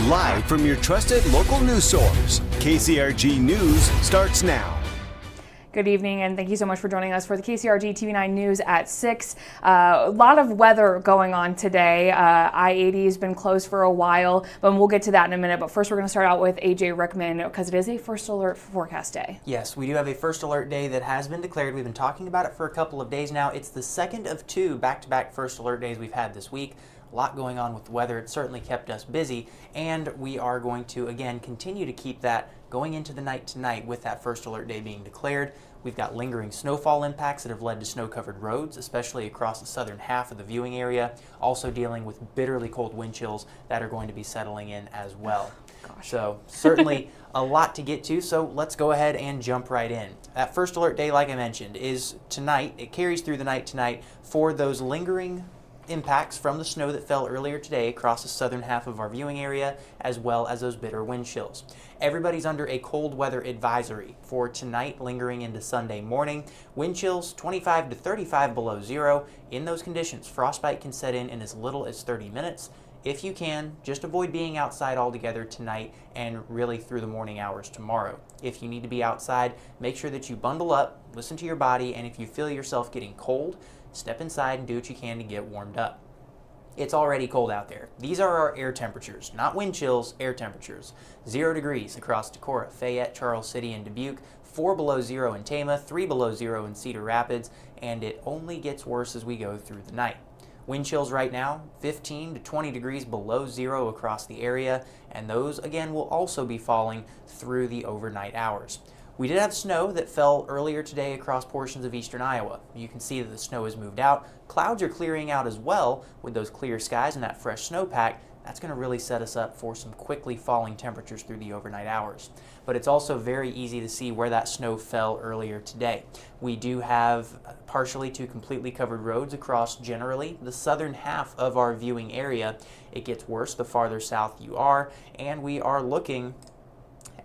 Live from your trusted local news source, KCRG News starts now. Good evening, and thank you so much for joining us for the KCRG-TV9 News at 6. A lot of weather going on today. I-80 has been closed for a while, but we'll get to that in a minute. But first, we're going to start out with AJ Rickman because it is a first alert forecast day. Yes, we do have a first alert day that has been declared. We've been talking about it for a couple of days now. It's the second of two back-to-back first alert days we've had this week. A lot going on with weather. It certainly kept us busy, and we are going to, again, continue to keep that going into the night tonight with that first alert day being declared. We've got lingering snowfall impacts that have led to snow-covered roads, especially across the southern half of the viewing area. Also dealing with bitterly cold wind chills that are going to be settling in as well. Gosh. So certainly a lot to get to, so let's go ahead and jump right in. That first alert day, like I mentioned, is tonight. It carries through the night tonight for those lingering impacts from the snow that fell earlier today across the southern half of our viewing area, as well as those bitter wind chills. Everybody's under a cold weather advisory for tonight lingering into Sunday morning. Wind chills 25 to 35 below zero. In those conditions, frostbite can set in as little as 30 minutes. If you can, just avoid being outside altogether tonight and really through the morning hours tomorrow. If you need to be outside, make sure that you bundle up, listen to your body, and if you feel yourself getting cold, step inside and do what you can to get warmed up. It's already cold out there. These are our air temperatures, not wind chills, air temperatures. 0 degrees across Decorah, Fayette, Charles City, and Dubuque, 4 below zero in Tama, 3 below zero in Cedar Rapids, and it only gets worse as we go through the night. Wind chills right now, 15 to 20 degrees below zero across the area, and those again will also be falling through the overnight hours. We did have snow that fell earlier today across portions of eastern Iowa. You can see that the snow has moved out. Clouds are clearing out as well with those clear skies and that fresh snowpack. That's going to really set us up for some quickly falling temperatures through the overnight hours. But it's also very easy to see where that snow fell earlier today. We do have partially to completely covered roads across generally the southern half of our viewing area. It gets worse the farther south you are, and we are looking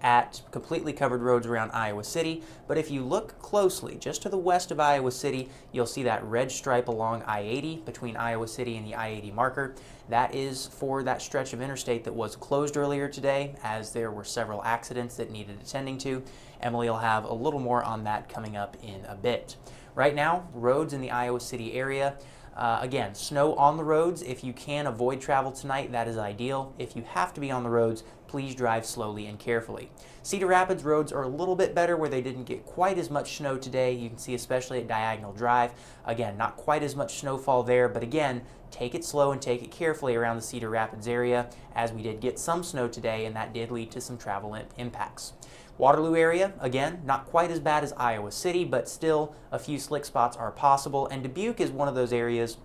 at completely covered roads around Iowa City, but if you look closely just to the west of Iowa City, you'll see that red stripe along I-80 between Iowa City and the I-80 marker. That is for that stretch of interstate that was closed earlier today, as there were several accidents that needed attending to. Emily will have a little more on that coming up in a bit. Right now, roads in the Iowa City area, again, snow on the roads. If you can avoid travel tonight, that is ideal. If you have to be on the roads, please drive slowly and carefully. Cedar Rapids roads are a little bit better where they didn't get quite as much snow today. You can see especially at Diagonal Drive. Again, not quite as much snowfall there, but again, take it slow and take it carefully around the Cedar Rapids area, as we did get some snow today and that did lead to some travel impacts. Waterloo area, again, not quite as bad as Iowa City, but still a few slick spots are possible, and Dubuque is one of those areas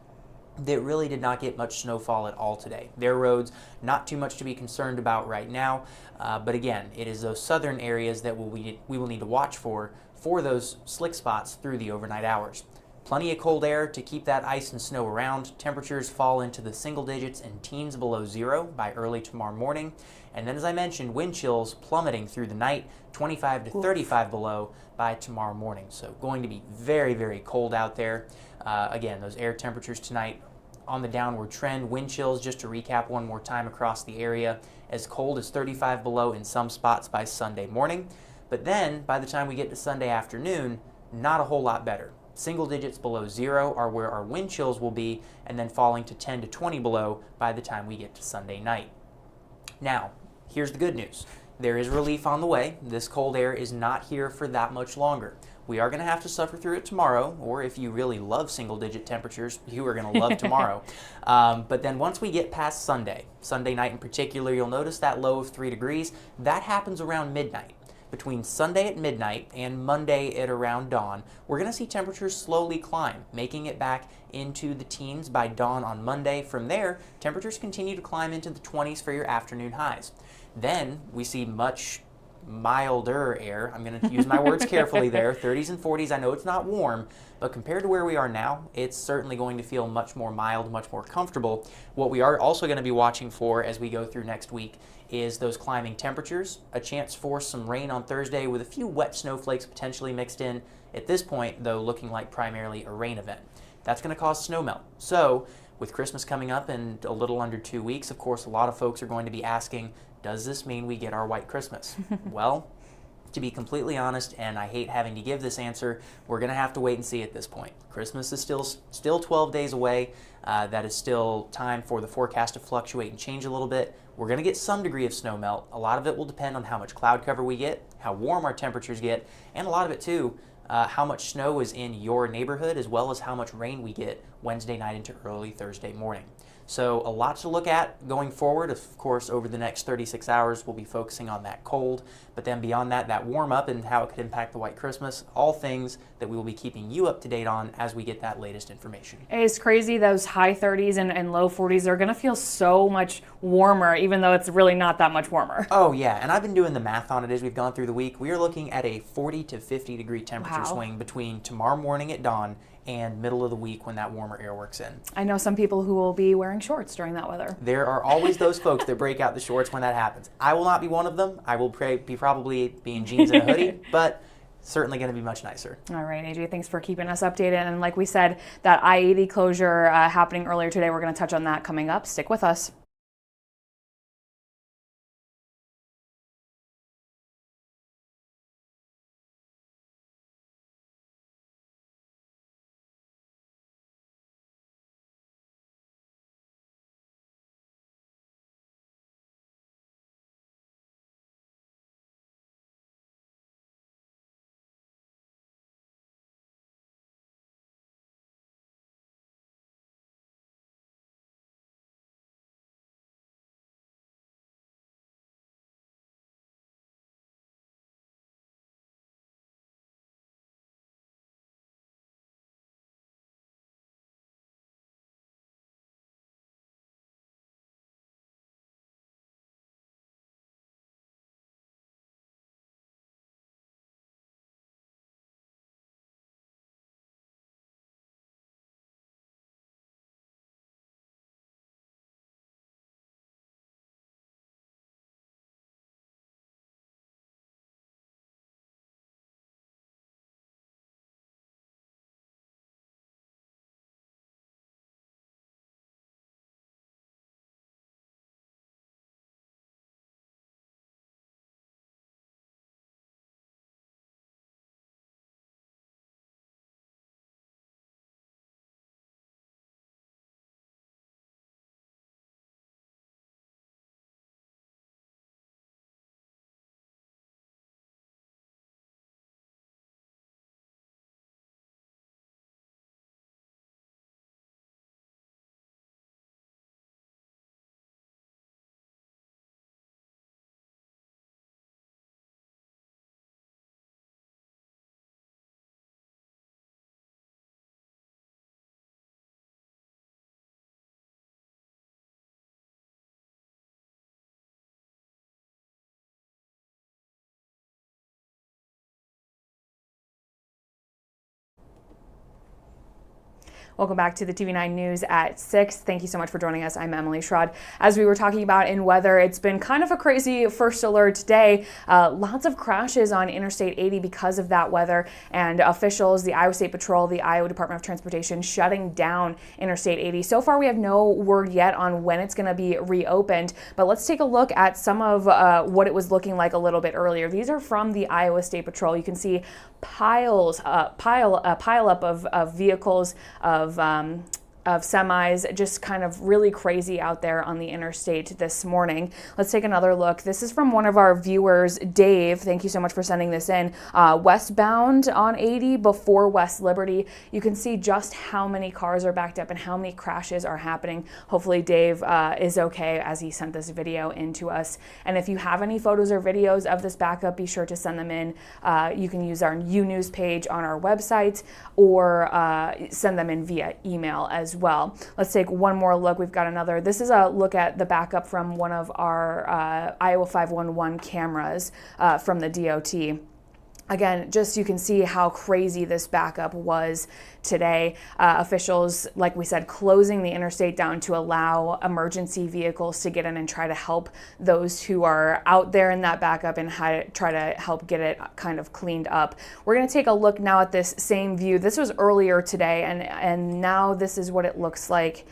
that really did not get much snowfall at all today. Their roads, not too much to be concerned about right now, but again, it is those southern areas that we will need to watch for those slick spots through the overnight hours. Plenty of cold air to keep that ice and snow around. Temperatures fall into the single digits and teens below zero by early tomorrow morning. And then, as I mentioned, wind chills plummeting through the night, 25 to 35 below by tomorrow morning. So going to be very, very cold out there. Again, those air temperatures tonight on the downward trend. Wind chills, just to recap one more time across the area, as cold as 35 below in some spots by Sunday morning. But then, by the time we get to Sunday afternoon, not a whole lot better. Single digits below zero are where our wind chills will be, and then falling to 10 to 20 below by the time we get to Sunday night. Now, here's the good news. There is relief on the way. This cold air is not here for that much longer. We are going to have to suffer through it tomorrow, or if you really love single-digit temperatures, you are going to love tomorrow. But then once we get past Sunday night in particular, you'll notice that low of 3 degrees. That happens around midnight. Between Sunday at midnight and Monday at around dawn, we're going to see temperatures slowly climb, making it back into the teens by dawn on Monday. From there, temperatures continue to climb into the 20s for your afternoon highs. Then we see much milder air. I'm going to use my words carefully there. 30s and 40s. I know it's not warm, but compared to where we are now, it's certainly going to feel much more mild, much more comfortable. What we are also going to be watching for as we go through next week is those climbing temperatures, a chance for some rain on Thursday with a few wet snowflakes potentially mixed in. At this point, though, looking like primarily a rain event. That's going to cause snowmelt. So with Christmas coming up in a little under 2 weeks, of course, a lot of folks are going to be asking, does this mean we get our white Christmas? Well, to be completely honest, and I hate having to give this answer, we're going to have to wait and see at this point. Christmas is still 12 days away. That is still time for the forecast to fluctuate and change a little bit. We're going to get some degree of snow melt. A lot of it will depend on how much cloud cover we get, how warm our temperatures get, and a lot of it too, how much snow is in your neighborhood, as well as how much rain we get Wednesday night into early Thursday morning. So a lot to look at going forward. Of course, over the next 36 hours, we'll be focusing on that cold, but then beyond that, that warm up and how it could impact the white Christmas, all things that we will be keeping you up to date on as we get that latest information. It's crazy, those high 30s and low 40s are going to feel so much warmer, even though it's really not that much warmer. Oh yeah, and I've been doing the math on it as we've gone through the week. We are looking at a 40 to 50 degree temperature swing between tomorrow morning at dawn and middle of the week when that warmer air works in. I know some people who will be wearing shorts during that weather. There are always those folks that break out the shorts when that happens. I will not be one of them. I will probably be in jeans and a hoodie, but certainly going to be much nicer. All right, AJ, thanks for keeping us updated. And like we said, that I-80 closure happening earlier today, we're going to touch on that coming up. Stick with us. Welcome back to the TV9 News at 6. Thank you so much for joining us. I'm Emily Schrod. As we were talking about in weather, it's been kind of a crazy first alert day. Lots of crashes on Interstate 80 because of that weather, and officials, the Iowa State Patrol, the Iowa Department of Transportation, shutting down Interstate 80. So far, we have no word yet on when it's going to be reopened, but let's take a look at some of what it was looking like a little bit earlier. These are from the Iowa State Patrol. You can see pile up of vehicles, of semis, just kind of really crazy out there on the interstate this morning. Let's take another look. This is from one of our viewers, Dave. Thank you so much for sending this in. Westbound on 80 before West Liberty. You can see just how many cars are backed up and how many crashes are happening. Hopefully Dave is okay as he sent this video in to us. And if you have any photos or videos of this backup, be sure to send them in. You can use our U-News page on our website or send them in via email as well. Let's take one more look. We've got another. This is a look at the backup from one of our Iowa 511 cameras from the DOT. Again, just you can see how crazy this backup was today. Officials, like we said, closing the interstate down to allow emergency vehicles to get in and try to help those who are out there in that backup and try to help get it kind of cleaned up. We're going to take a look now at this same view. This was earlier today, and now this is what it looks like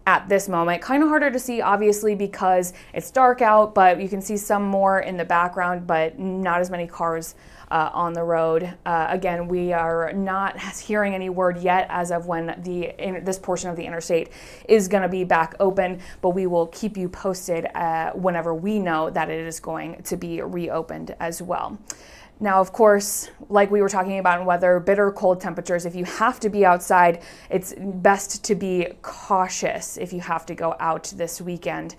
at this moment. Kind of harder to see, obviously, because it's dark out, but you can see some more in the background, but not as many cars on the road. Again, we are not hearing any word yet as of when this portion of the interstate is going to be back open, but we will keep you posted whenever we know that it is going to be reopened as well. Now, of course, like we were talking about in weather, bitter cold temperatures. If you have to be outside, it's best to be cautious if you have to go out this weekend.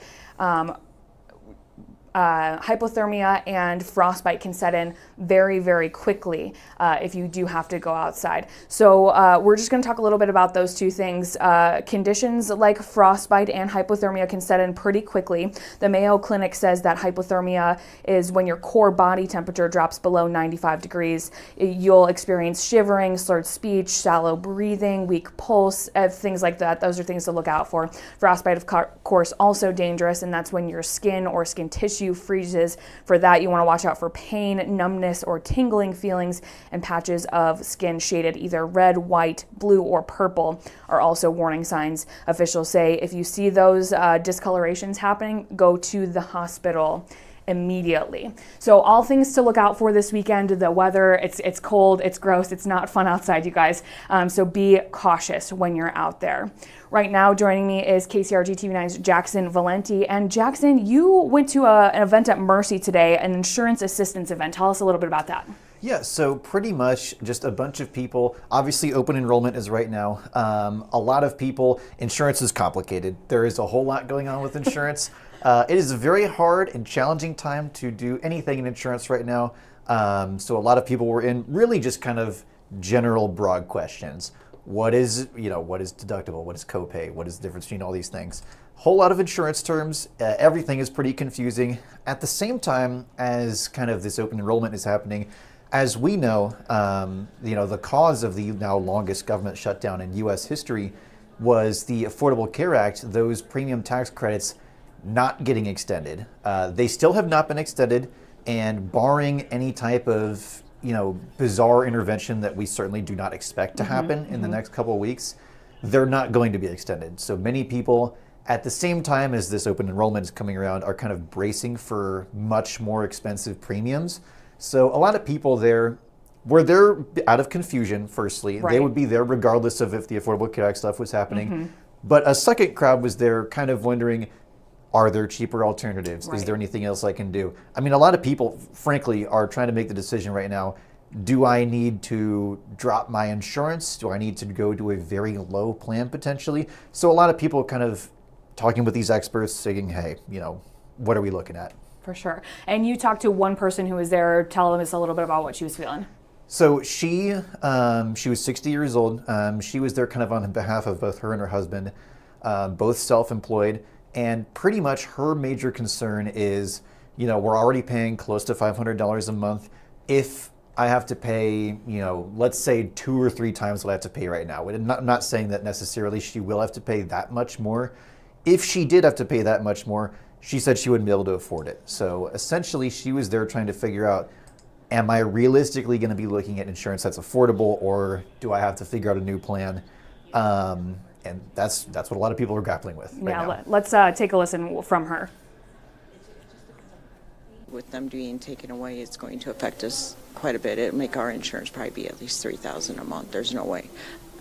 Hypothermia and frostbite can set in very, very quickly if you do have to go outside. So we're just going to talk a little bit about those two things. Conditions like frostbite and hypothermia can set in pretty quickly. The Mayo Clinic says that hypothermia is when your core body temperature drops below 95 degrees. You'll experience shivering, slurred speech, shallow breathing, weak pulse, things like that. Those are things to look out for. Frostbite, of course, also dangerous, and that's when your skin or skin tissue freezes. For that, you want to watch out for pain, numbness, or tingling feelings, and patches of skin shaded either red, white, blue, or purple are also warning signs. Officials say if you see those discolorations happening, go to the hospital immediately. So all things to look out for this weekend. The weather, it's cold, it's gross, it's not fun outside, you guys. So be cautious when you're out there. Right now, joining me is KCRG-TV9's Jackson Valenti. And Jackson, you went to an event at Mercy today, an insurance assistance event. Tell us a little bit about that. Yeah, so pretty much just a bunch of people. Obviously, open enrollment is right now. A lot of people, insurance is complicated. There is a whole lot going on with insurance. It is a very hard and challenging time to do anything in insurance right now. So a lot of people were in really just kind of general broad questions. What is deductible? What is copay? What is the difference between all these things? Whole lot of insurance terms. Everything is pretty confusing. At the same time as kind of this open enrollment is happening, as we know, the cause of the now longest government shutdown in U.S. history was the Affordable Care Act, those premium tax credits not getting extended. They still have not been extended, and barring any type of bizarre intervention that we certainly do not expect to happen in the next couple of weeks, they're not going to be extended. So many people, at the same time as this open enrollment is coming around, are kind of bracing for much more expensive premiums. So a lot of people were there out of confusion, firstly. Right. They would be there regardless of if the Affordable Care Act stuff was happening. But a second crowd was there kind of wondering, are there cheaper alternatives? Right. Is there anything else I can do? I mean, a lot of people, frankly, are trying to make the decision right now. Do I need to drop my insurance? Do I need to go to a very low plan potentially? So a lot of people kind of talking with these experts saying, hey, what are we looking at? For sure. And you talked to one person who was there. Tell us a little bit about what she was feeling. So she was 60 years old. She was there kind of on behalf of both her and her husband, both self-employed. And pretty much her major concern is, we're already paying close to $500 a month. If I have to pay, let's say 2 or 3 times what I have to pay right now. I'm not saying that necessarily she will have to pay that much more. If she did have to pay that much more, she said she wouldn't be able to afford it. So essentially, she was there trying to figure out, am I realistically going to be looking at insurance that's affordable, or do I have to figure out a new plan? And that's what a lot of people are grappling with right now. Let's take a listen from her. With them being taken away, it's going to affect us quite a bit. It'll make our insurance probably be at least $3,000 a month. There's no way.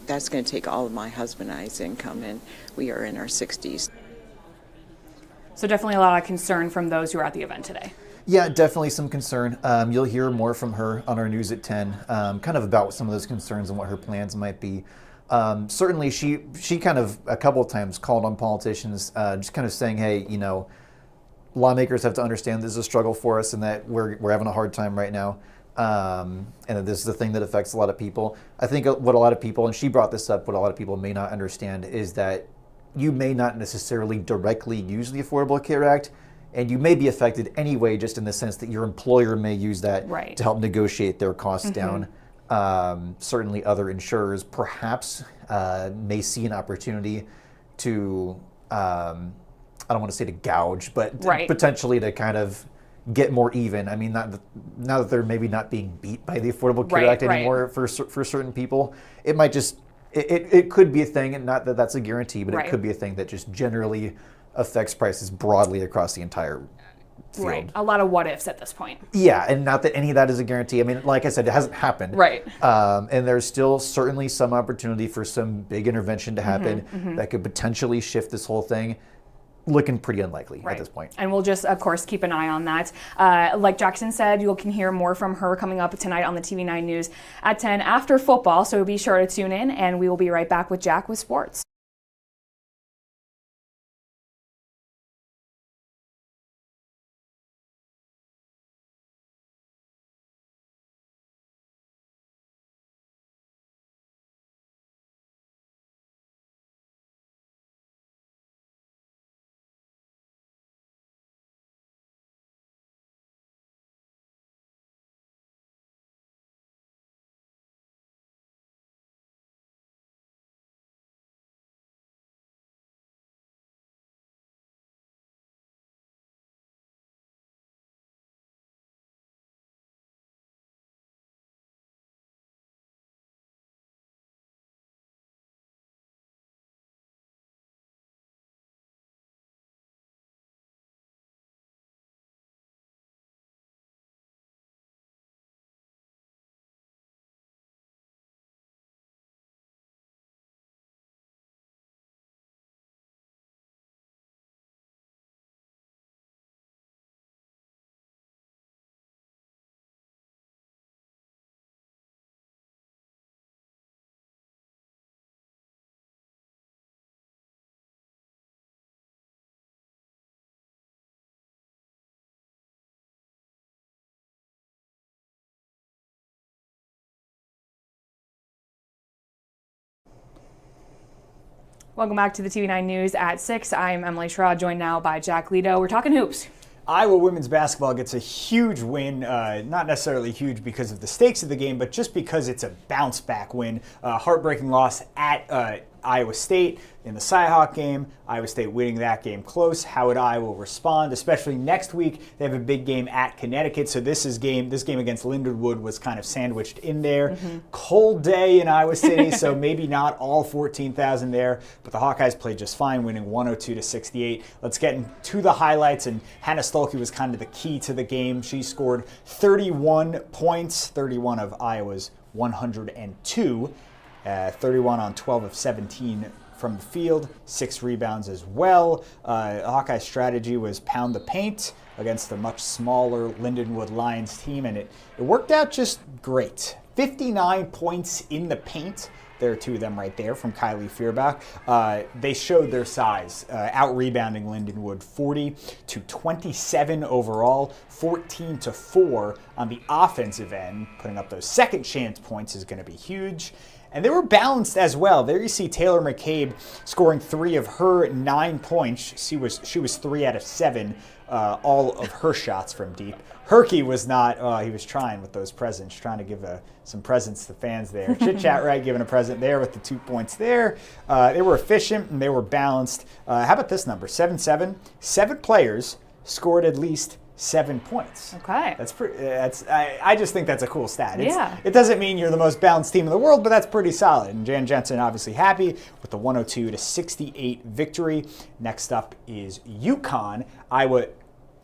That's going to take all of my husband and I's income, and we are in our 60s. So definitely a lot of concern from those who are at the event today. Yeah, definitely some concern. You'll hear more from her on our news at 10, kind of about some of those concerns and what her plans might be. Certainly, she kind of a couple of times called on politicians, just kind of saying, hey, lawmakers have to understand this is a struggle for us and that we're having a hard time right now. And that this is the thing that affects a lot of people. I think what a lot of people, and she brought this up, what a lot of people may not understand is that you may not necessarily directly use the Affordable Care Act, and you may be affected anyway, just in the sense that your employer may use that to help negotiate their costs down. Certainly other insurers perhaps may see an opportunity to, I don't want to say to gouge, but potentially to kind of get more even. I mean, now that they're maybe not being beat by the Affordable Care Act anymore for certain people, it might just it could be a thing, and not that that's a guarantee, but Right. it could be a thing that just generally affects prices broadly across the entire field. Right. A lot of what ifs at this point. Yeah, and not that any of that is a guarantee. I mean, like I said, it hasn't happened. Right. And there's still certainly some opportunity for some big intervention to happen that could potentially shift this whole thing. Looking pretty unlikely at this point. And we'll just, of course, keep an eye on that. Like Jackson said, you can hear more from her coming up tonight on the TV9 News at 10 after football, so be sure to tune in, and we will be right back with Jack with sports. Welcome back to the TV9 News at 6. I'm Emily Schraw, joined now by Jack Lido. We're talking hoops. Iowa women's basketball gets a huge win, not necessarily huge because of the stakes of the game, but just because it's a bounce-back win. Heartbreaking loss at Iowa State in the Cyhawk game. Iowa State winning that game close. How would Iowa respond? Especially next week, they have a big game at Connecticut. So this game against Lindenwood was kind of sandwiched in there. Cold day in Iowa City, so maybe not all 14,000 there, but the Hawkeyes played just fine, winning 102-68. Let's get into the highlights, and Hannah Stolke was kind of the key to the game. She scored 31 points, 31 of Iowa's 102. 31 on 12 of 17 from the field, 6 rebounds as well. Hawkeye strategy was pound the paint against a much smaller Lindenwood Lions team, and it worked out just great. 59 points in the paint. There are 2 of them right there from Kylie Feuerbach. They showed their size, out-rebounding Lindenwood 40-27 overall, 14-4 on the offensive end. Putting up those second chance points is going to be huge. And they were balanced as well. There you see Taylor McCabe scoring 3 of her 9 points. She was 3 out of 7, all of her shots from deep. Herky was not, he was trying with those presents, trying to give some presents to fans there. Chit Chat Right giving a present there with the 2 points there. They were efficient and they were balanced. How about this number, 7-7? 7 players scored at least 7 points. Okay. That's pretty. I just think that's a cool stat. Yeah. It doesn't mean you're the most balanced team in the world, but that's pretty solid. And Jan Jensen obviously happy with the 102-68 victory. Next up is UConn. Iowa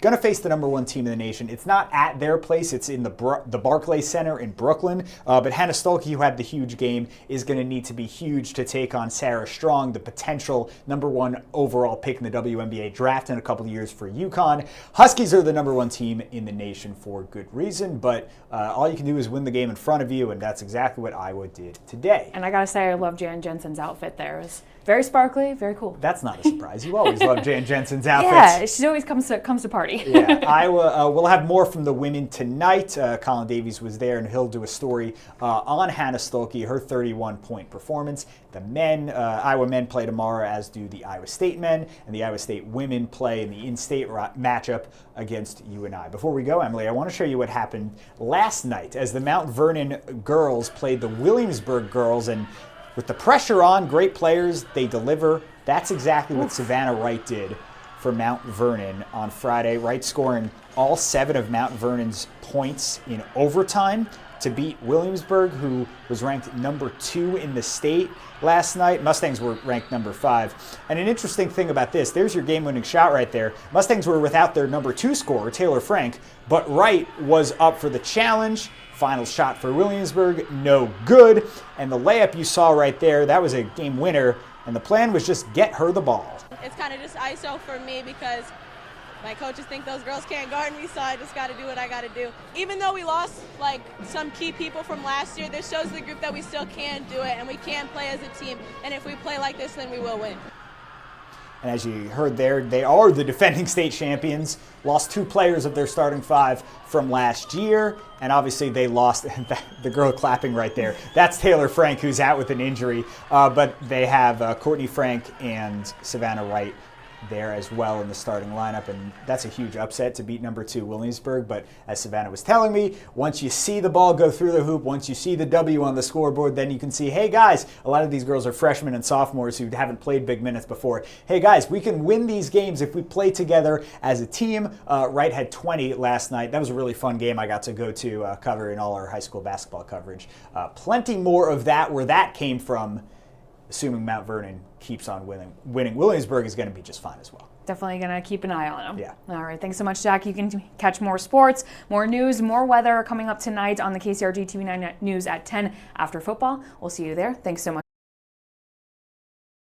going to face the number 1 team in the nation. It's not at their place. It's in the Barclays Center in Brooklyn. But Hannah Stolke, who had the huge game, is going to need to be huge to take on Sarah Strong, the potential number 1 overall pick in the WNBA draft in a couple of years for UConn. Huskies are the number 1 team in the nation for good reason, but all you can do is win the game in front of you, and that's exactly what Iowa did today. And I gotta say, I love Jan Jensen's outfit there. It was very sparkly, very cool. That's not a surprise. You always love Jan Jensen's outfits. Yeah, she always comes to party. Yeah, Iowa, we'll have more from the women tonight. Colin Davies was there, and he'll do a story on Hannah Stolke, her 31-point performance. The men, Iowa men play tomorrow, as do the Iowa State men, and the Iowa State women play in the in-state matchup against UNI. Before we go, Emily, I want to show you what happened last night as the Mount Vernon girls played the Williamsburg girls, and with the pressure on, great players, they deliver. That's exactly what Savannah Wright did for Mount Vernon on Friday. Wright scoring all 7 of Mount Vernon's points in overtime. to beat Williamsburg, who was ranked number 2 in the state last night. Mustangs were ranked number 5. And an interesting thing about this, there's your game-winning shot right there. Mustangs were without their number 2 scorer, Taylor Frank, but Wright was up for the challenge. Final shot for Williamsburg, no good. And the layup you saw right there, that was a game winner. And the plan was just get her the ball. It's kind of just ISO for me because my coaches think those girls can't guard me, so I just got to do what I got to do. Even though we lost like some key people from last year, this shows the group that we still can do it and we can play as a team. And if we play like this, then we will win. And as you heard there, they are the defending state champions. Lost 2 players of their starting 5 from last year. And obviously they lost, the girl clapping right there, that's Taylor Frank, who's out with an injury. But they have Courtney Frank and Savannah Wright there as well in the starting lineup, and that's a huge upset to beat number 2 Williamsburg. But as Savannah was telling me, once you see the ball go through the hoop, once you see the W on the scoreboard, then you can see, hey guys, a lot of these girls are freshmen and sophomores who haven't played big minutes before. Hey guys, we can win these games if we play together as a team. Wright had 20 last night. That was a really fun game I got to go to cover in all our high school basketball coverage. Plenty more of that where that came from, assuming Mount Vernon keeps on winning. Williamsburg is going to be just fine as well. Definitely going to keep an eye on them. Yeah. All right. Thanks so much, Jack. You can catch more sports, more news, more weather coming up tonight on the KCRG-TV9 News at 10 after football. We'll see you there. Thanks so much.